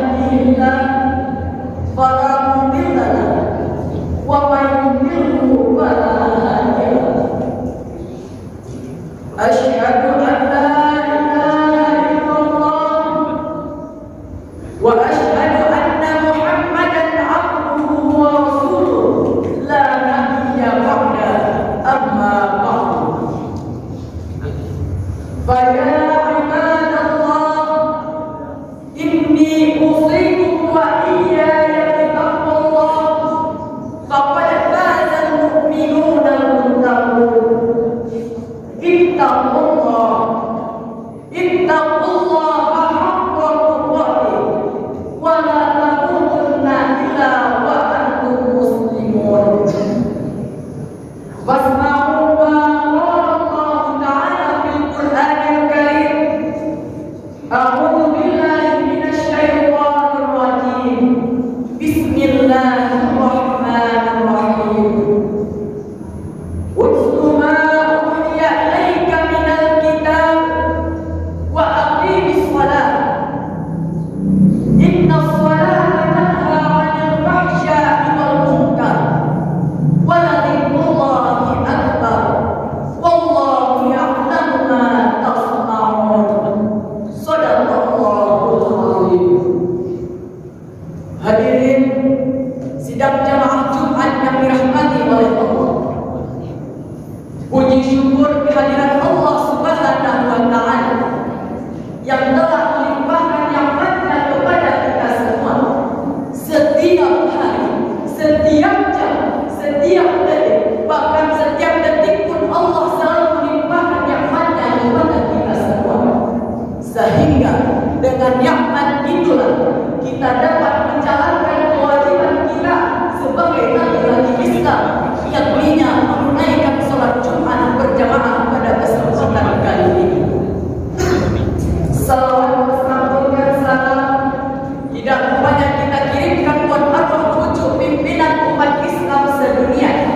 yahdihillah fala mudilla lahu wa man yudlilhu fala hadiya lahu. Asyhadu an la ilaha illallah wa asyhadu anna Muhammadan abduhu wa rasuluh la nabiyya ba'da amma ba'du. Fa ya ibadallah inni usikum wa iyaya bittaqwallah faqad faza al-mu'minuna al-muttaqun. Ittaqullaha haqqa tuqatih wa la tamutunna illa wa antum muslimun. Wasma'u ma qala Allah ta'ala fil Qur'anil Karim. A'udzu billahi minasy syaithanir rajim. Bismillahirrahmanirrahim. Utlu ma uhiya ilaika minal kitab wa aqimis shalah. Innas salata tanha 'anil fahsya'i wal munkar wa la dzikrullahi akbar. Wallahu ya'lamu ma tasna'un. Shadaqallahul 'azim. Hadirin sidang jamaah Jumat yang dirahmati oleh Allah. Puji syukur kehadiran Allah Subhanahu wa ta'ala yang telah melimpahkan nikmat-Nya kepada kita semua. Setiap hari, setiap jam, setiap detik, bahkan setiap detik pun Allah selalu melimpahkan nikmat-Nya kepada kita semua. Sehingga dengan nikmat itulah kita dapat menjalankan kewajiban kita sebagai laki-laki Islam, yakni menunaikan sholat Jumat berjamaah pada kesempatan kali ini. Salawat dan salam tidak banyak kita kirimkan buat arwah pucuk pimpinan umat Islam sedunia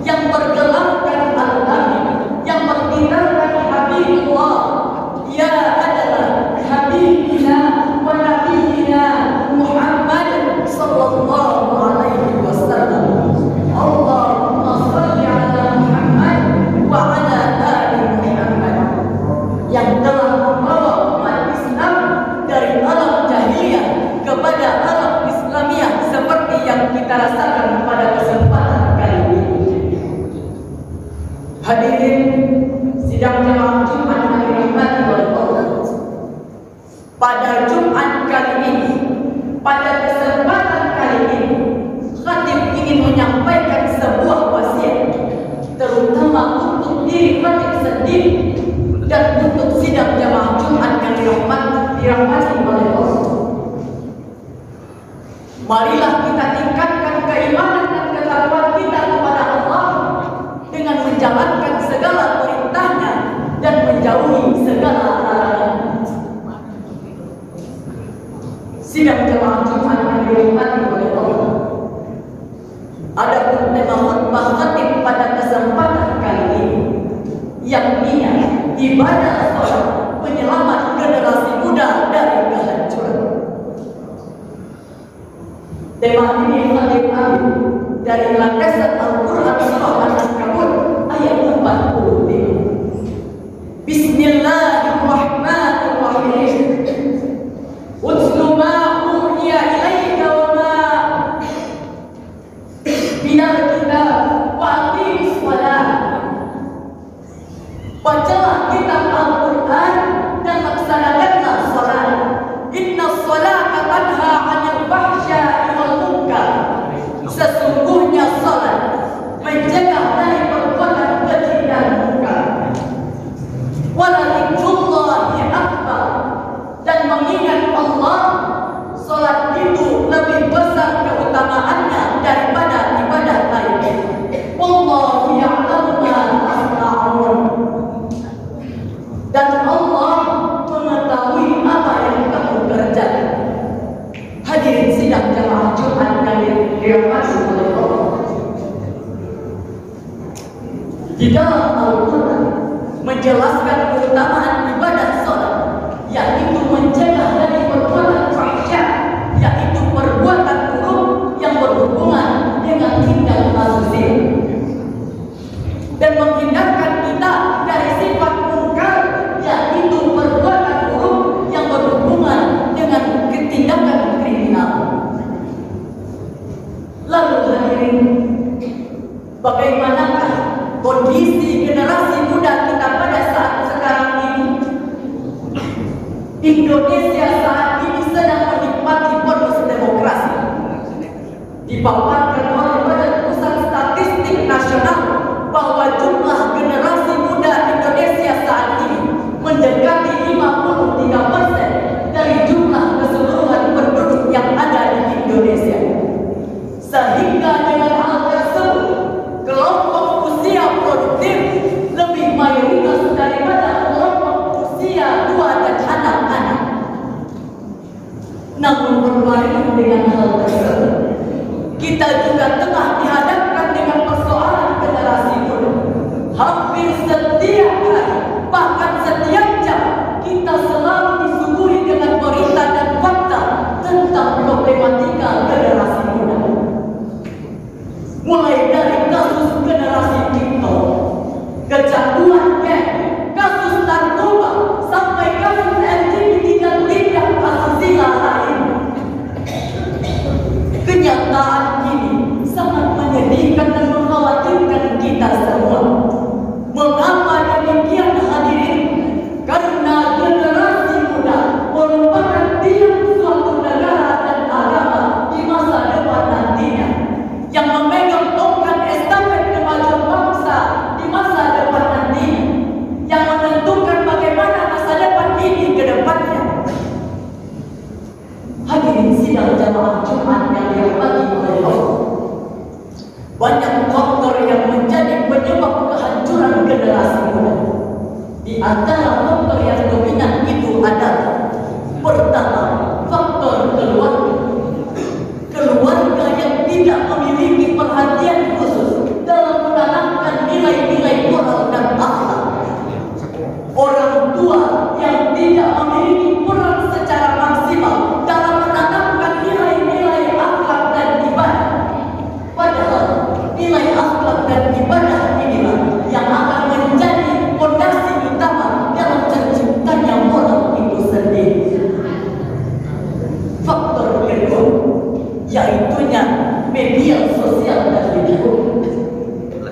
yang bergelarkan al-amin, yang bertindakan Habibullah. Ia adalah Habibina wa Nabiyina Muhammad sallallahu alaihi wasallam. Allahumma shalli ala Muhammad wa ala ali Muhammad, yang telah membawa umat Islam dari alam jahiliyah kepada alam Islamiyah seperti yang kita rasakan pada kesempatan kali ini. Hadirin sidang jamaah Jumat yang dirahmati oleh Allah. Pada Jumat kali ini, pada kesempatan kali ini, khatib ingin menyampaikan sebuah wasiat, terutama untuk diri khatib sendiri dan untuk sidang jamaah Jumat yang dirahmati oleh Allah. Marilah kita tingkatkan keimanan dan ketakwaan kita kepada Allah dengan menjalankan segala perintahnya dan menjauhi segala larangannya. Sidang jamaah Jumat yang dirahmati oleh Allah. Adapun tema khutbah khatib pada kesempatan kali ini, yakni ibadah sholat penyelamat generasi muda dari kehancuran. Tema ini khatib ambil dari landasan Al-Quran surah Al-Ankabut ayat 45. Bismillahirrahmanirrahim. Utlu ma uhiya ilaika wa ma minal kitab wa aqimis shalah. Bacalah kitab Al-Quran dan laksanakanlah salat. Innas salata tanha 'anil fahsya'i wal munkar. Sesungguhnya salat mencegah dari perbuatan keji dan munkar. Wala dzikrullahi akbar, dan mengingat Allah, salat itu lebih besar keutamaannya daripada ibadah lainnya. Wallahu ya'lamu ma tasna'un, dan Allah mengetahui apa yang kamu kerjakan. Hadirin sidang jamaah Jumat yang dirahmati oleh Allah. Di dalam Al-Quran menjelaskan keutamaan ibadah salat, yaitu mencegah dari perbuatan fahsya Bagaimanakah kondisi generasi muda kita pada saat sekarang ini? Indonesia saat ini sedang menikmati bonus demokrasi. Dipaparkan oleh Badan Pusat Statistik Nasional bahwa jumlah generasi muda Indonesia saat ini mendekati 53% dari jumlah keseluruhan penduduk yang ada di Indonesia. Sehingga dengan hal tersebut, kelompok usia produktif lebih mayoritas daripada kelompok usia tua dan anak-anak. Namun berbarengan dengan hal tersebut, kita juga tengah dihadapkan dengan persoalan generasi muda. Hampir setiap hari, bahkan setiap jam, kita selalu disuguhi dengan berita dan fakta tentang problematika generasi muda. Mulai dari kasus generasi TikTok, kecanduan geng, kasus narkoba, sampai kasus LGBT dan tindak asusila lain. Kenyataan ini sangat menyedihkan dan mengkhawatirkan kita semua. Mengapa demikian hadirin? Karena generasi muda merupakan tiang suatu negara dan agama di masa depan nantinya, yang memegang tongkat estafet kemajuan bangsa di masa depan nantinya, yang menentukan bagaimana masa depan ini ke depannya. Hadirin sidang jamaah Jumat yang dirahmati oleh Allah, banyak faktor yang menjadi penyebab kehancuran generasi muda. Di antara faktor yang dominan itu adalah: pertama, faktor keluarga. Keluarga yang tidak memiliki perhatian khusus dalam menanamkan nilai-nilai moral dan akhlak. Orang tua yang tidak memiliki peran secara maksimal dalam menanamkan nilai-nilai akhlak dan ibadah. Padahal nilai akhlak dan ibadah inilah yang akan menjadi fondasi utama dalam terciptanya moral itu sendiri. Faktor kedua, yaitunya media sosial dan lingkungan.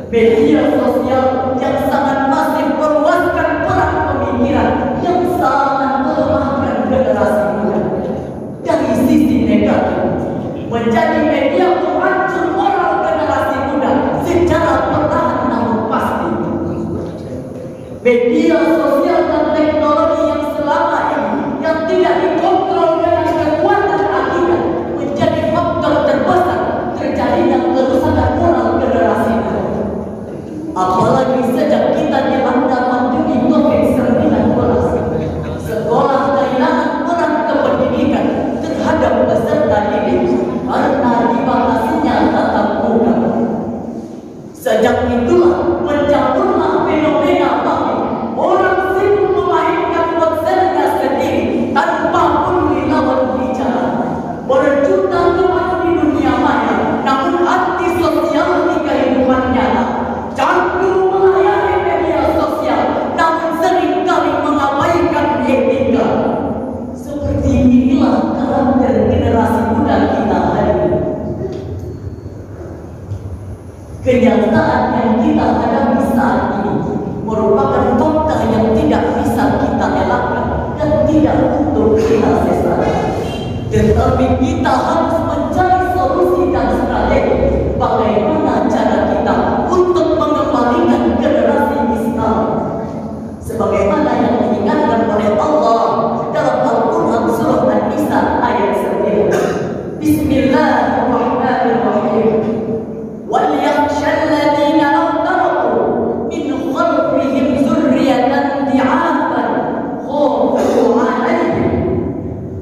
Media sosial yang sangat masif meluaskan perang pemikiran yang sangat melemahkan generasi muda. Dari sisi negatif, menjadi media penghancur moral generasi muda secara perlahan namun pasti. Media sosial dan teknologi yang selama ini yang tidak dikontrol dengan kekuatan akibat menjadi faktor terbesar terjadinya kerusakan moral generasi muda. Apalagi sejak kita dilanda pandemi COVID-19, sekolah kehilangan peran kependidikan terhadap peserta didik karena dibatasinya tatap muka. Sejak itulah mencampurlah fenomena bahwa orang sibuk memainkan ponselnya sendiri tanpa peduli lawan bicara, berjuta teman di dunia maya, namun anti sosial di kehidupan nyata. Candu melayani media sosial, namun seringkali mengabaikan etika. Seperti inilah karakter generasi muda kita hari ini. Kenyataan yang kita hadapi saat ini merupakan fakta yang tidak bisa kita elakkan dan tidak untuk kita sesali. Tetapi kita harus mencari solusi dan strategi bagaimana cara kita untuk mengembalikan generasi Islam, sebagaimana yang diingatkan oleh Allah dalam Al-Quran surah An-Nisa ayat 9. Bismillahirrahmanirrahim. وَلْيَخْشَى الَّذِينَ لَوْ تَرَكُوا مِنْ خَلْفِهِمْ ذُرِّيَّةً ضِعَافًا خَافُوا عَلَيْهِمْ.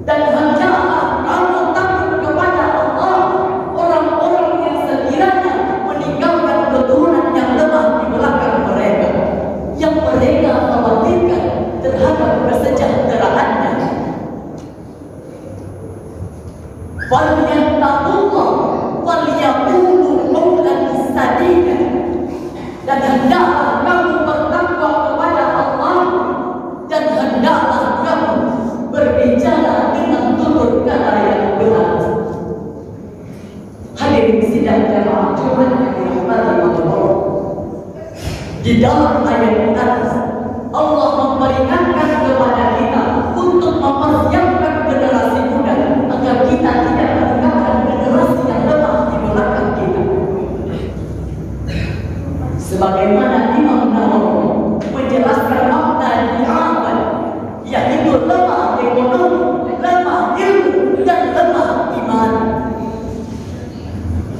Dan hendaklah kamu takut kepada Allah, orang-orang yang sekiranya meninggalkan keturunan yang lemah di belakang mereka, yang mereka khawatirkan terhadap kesejahteraannya. Falyattaqullah walyaqulu qawlan sadida. Dan hendaklah kamu bertakwa kepada Allah, dan hendaklah kamu berbicara dengan tutur kata yang benar. Hadirin sidang jamaah Jumat yang dirahmati Allah. Di dalam ayat di atas, Allah memperingatkan kepada kita untuk mempersiapkan generasi muda agar kita tidak meninggalkan generasi yang lemah di belakang kita. Sebagaimana Imam Nawawi menjelaskan makna di'aman, yaitu lemah ekonomi, lemah ilmu, dan lemah iman.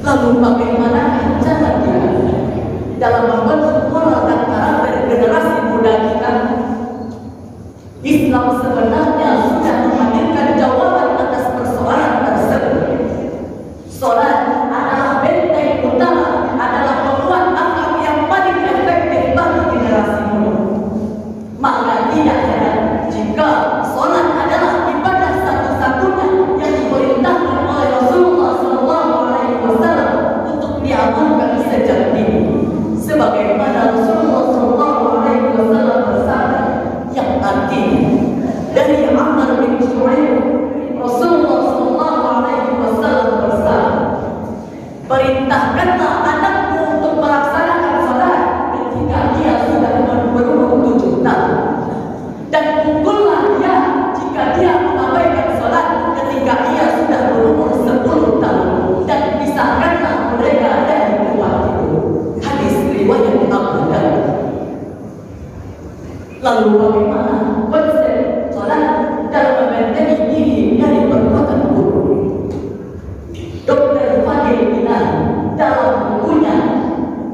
Lalu bagaimana cara kita dalam membentuk moral dan karakter generasi muda kita? Islam sebenarnya sudah menghadirkan jawaban atas persoalan tersebut. Salat adalah benteng utama, adalah penguat akhlak yang paling efektif bagi generasi muda. Maka tidak heran jika salat adalah ibadah satu-satunya yang diperintahkan oleh Rasulullah SAW untuk diamalkan sejak dini. Sebagaimana Rasulullah SAW bersabda, yang artinya dari Amr bin Shu'aib, Rasulullah SAW bersabda, perintahkanlah anakmu untuk melaksanakan salat ketika dia sudah berumur 7 tahun, dan pukullah dia jika dia mengabaikan salat ketika dia sudah berumur 10 tahun, dan pisahkanlah mereka dari tempat itu. Hadis riwayat Abu Dawud. Lalu bagaimana konsep salat dalam membentengi diri dari perbuatan buruk? Dr. Fadil Bilal dalam bukunya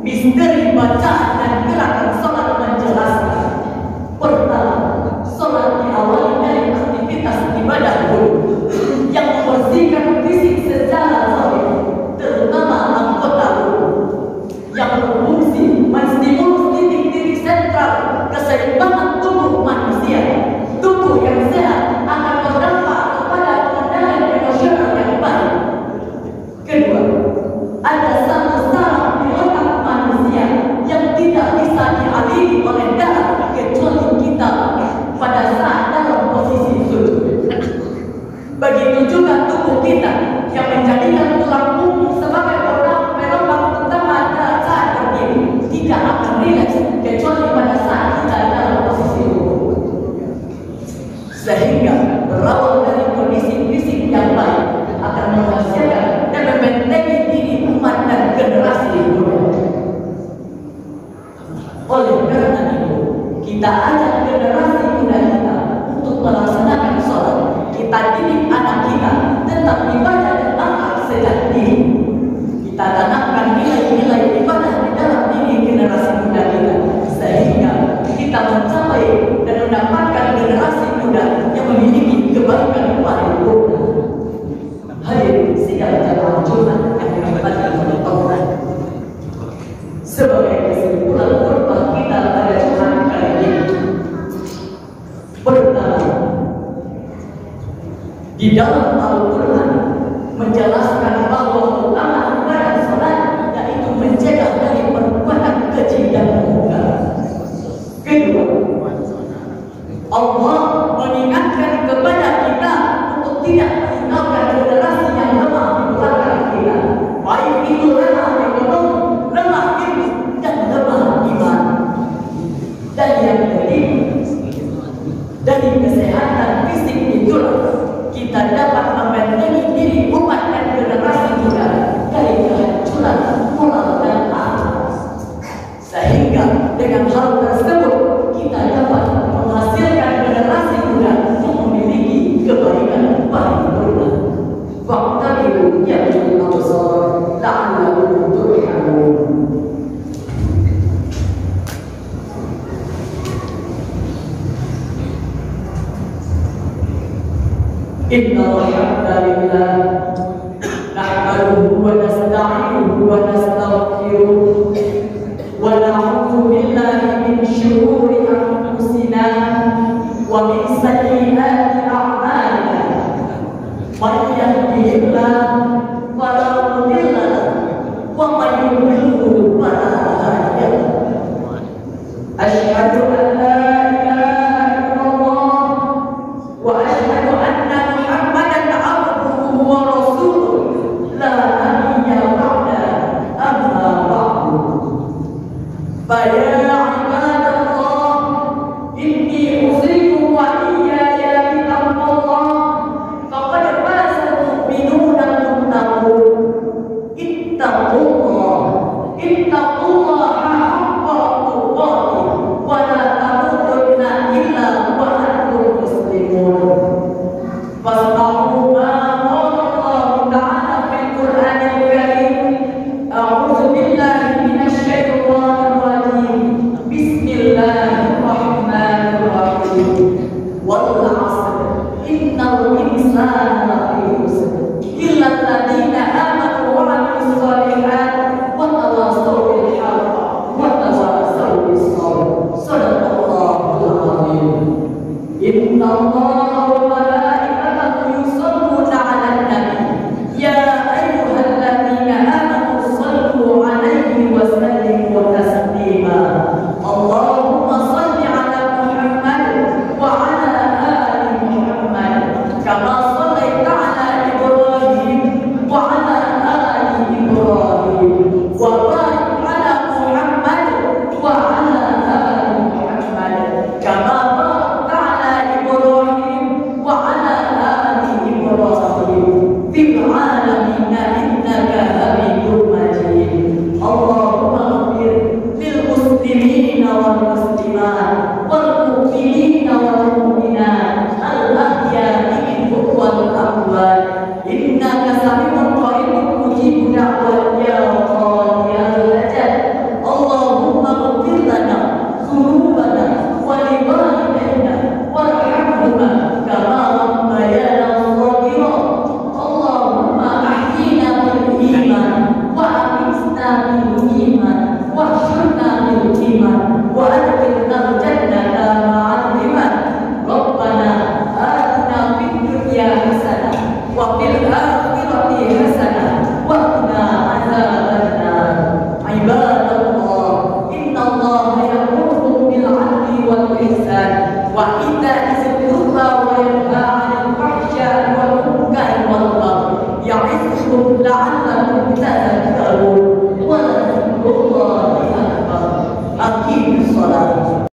Misteri Bacaan dan Gerakan Salat menjelaskan, pertama, salat diawali dari aktivitas ibadah buruk yang membersihkan fisik secara zahir, terutama anggota tubuh, yang berfungsi menstimulus titik-titik sentral keseimbangan tubuh manusia. Tubuh yang sehat akan berdampak kepada pengendalian emosional yang baik. Kedua, ada satu saraf di otak manusia yang tidak bisa dialiri oleh darah kecuali kita pada saat dalam posisi sujud. Begitu juga tubuh kita yang menjadikan tulang punggung sebagai perombak utama saat berdiri tidak akan rileks kecuali pada saat kita dalam posisi duduk. Sehingga berawal dari kondisi fisik yang baik akan menghasilkan dan membentengi diri umat dan generasi muda. Oleh karena itu, kita ajak generasi muda kita untuk melaksanakan sholat. Kita didik anak kita tentang ibadah dan akhlak sejak dini. Kita tanamkan nilai-nilai ibadah di dalam diri generasi muda kita, sehingga kita mencapai dan mendapatkan generasi muda yang memiliki kebaikan paripurna. Hadirin sidang jamaah Jumat yang dirahmati oleh Allah. Sebagai kesimpulan khutbah kita pada Jumat kali ini, pertama, di dalam Al-Quran menjelaskan bahwa utama ibadah salat yaitu mencegah dari perbuatan keji dan mungkar. Kedua, Allah mengingatkan kepada kita untuk tidak meninggalkan generasi yang lemah di belakang kita, baik itu lemah ekonomi, lemah ilmu, dan lemah iman. Dan yang ketiga, dari kesehatan fisik itulah kita dapat membentengi diri umat dan generasi muda dari kehancuran moral dan akhlak. Sehingga dengan hal tersebut kita dapat menghasilkan generasi muda yang memiliki kebaikan paripurna. Waqtabiru ya ulil absar la'allakum turhamun. Innal hamdalillah nahmaduhu wa nasta'inuhu wa nastaghfiruh wa na'udzu billahi min shururi anfusina wa min sayyiati a'malina. Man yahdihillahu fala mudilla lahu wa man yudlilhu fala hadiya lahu. Asyhadu an la ilaha illallah wa asyhadu anna Muhammadan abduhu wa rasuluh la nabiyya ba'da amma ba'du. Fa ya 不在人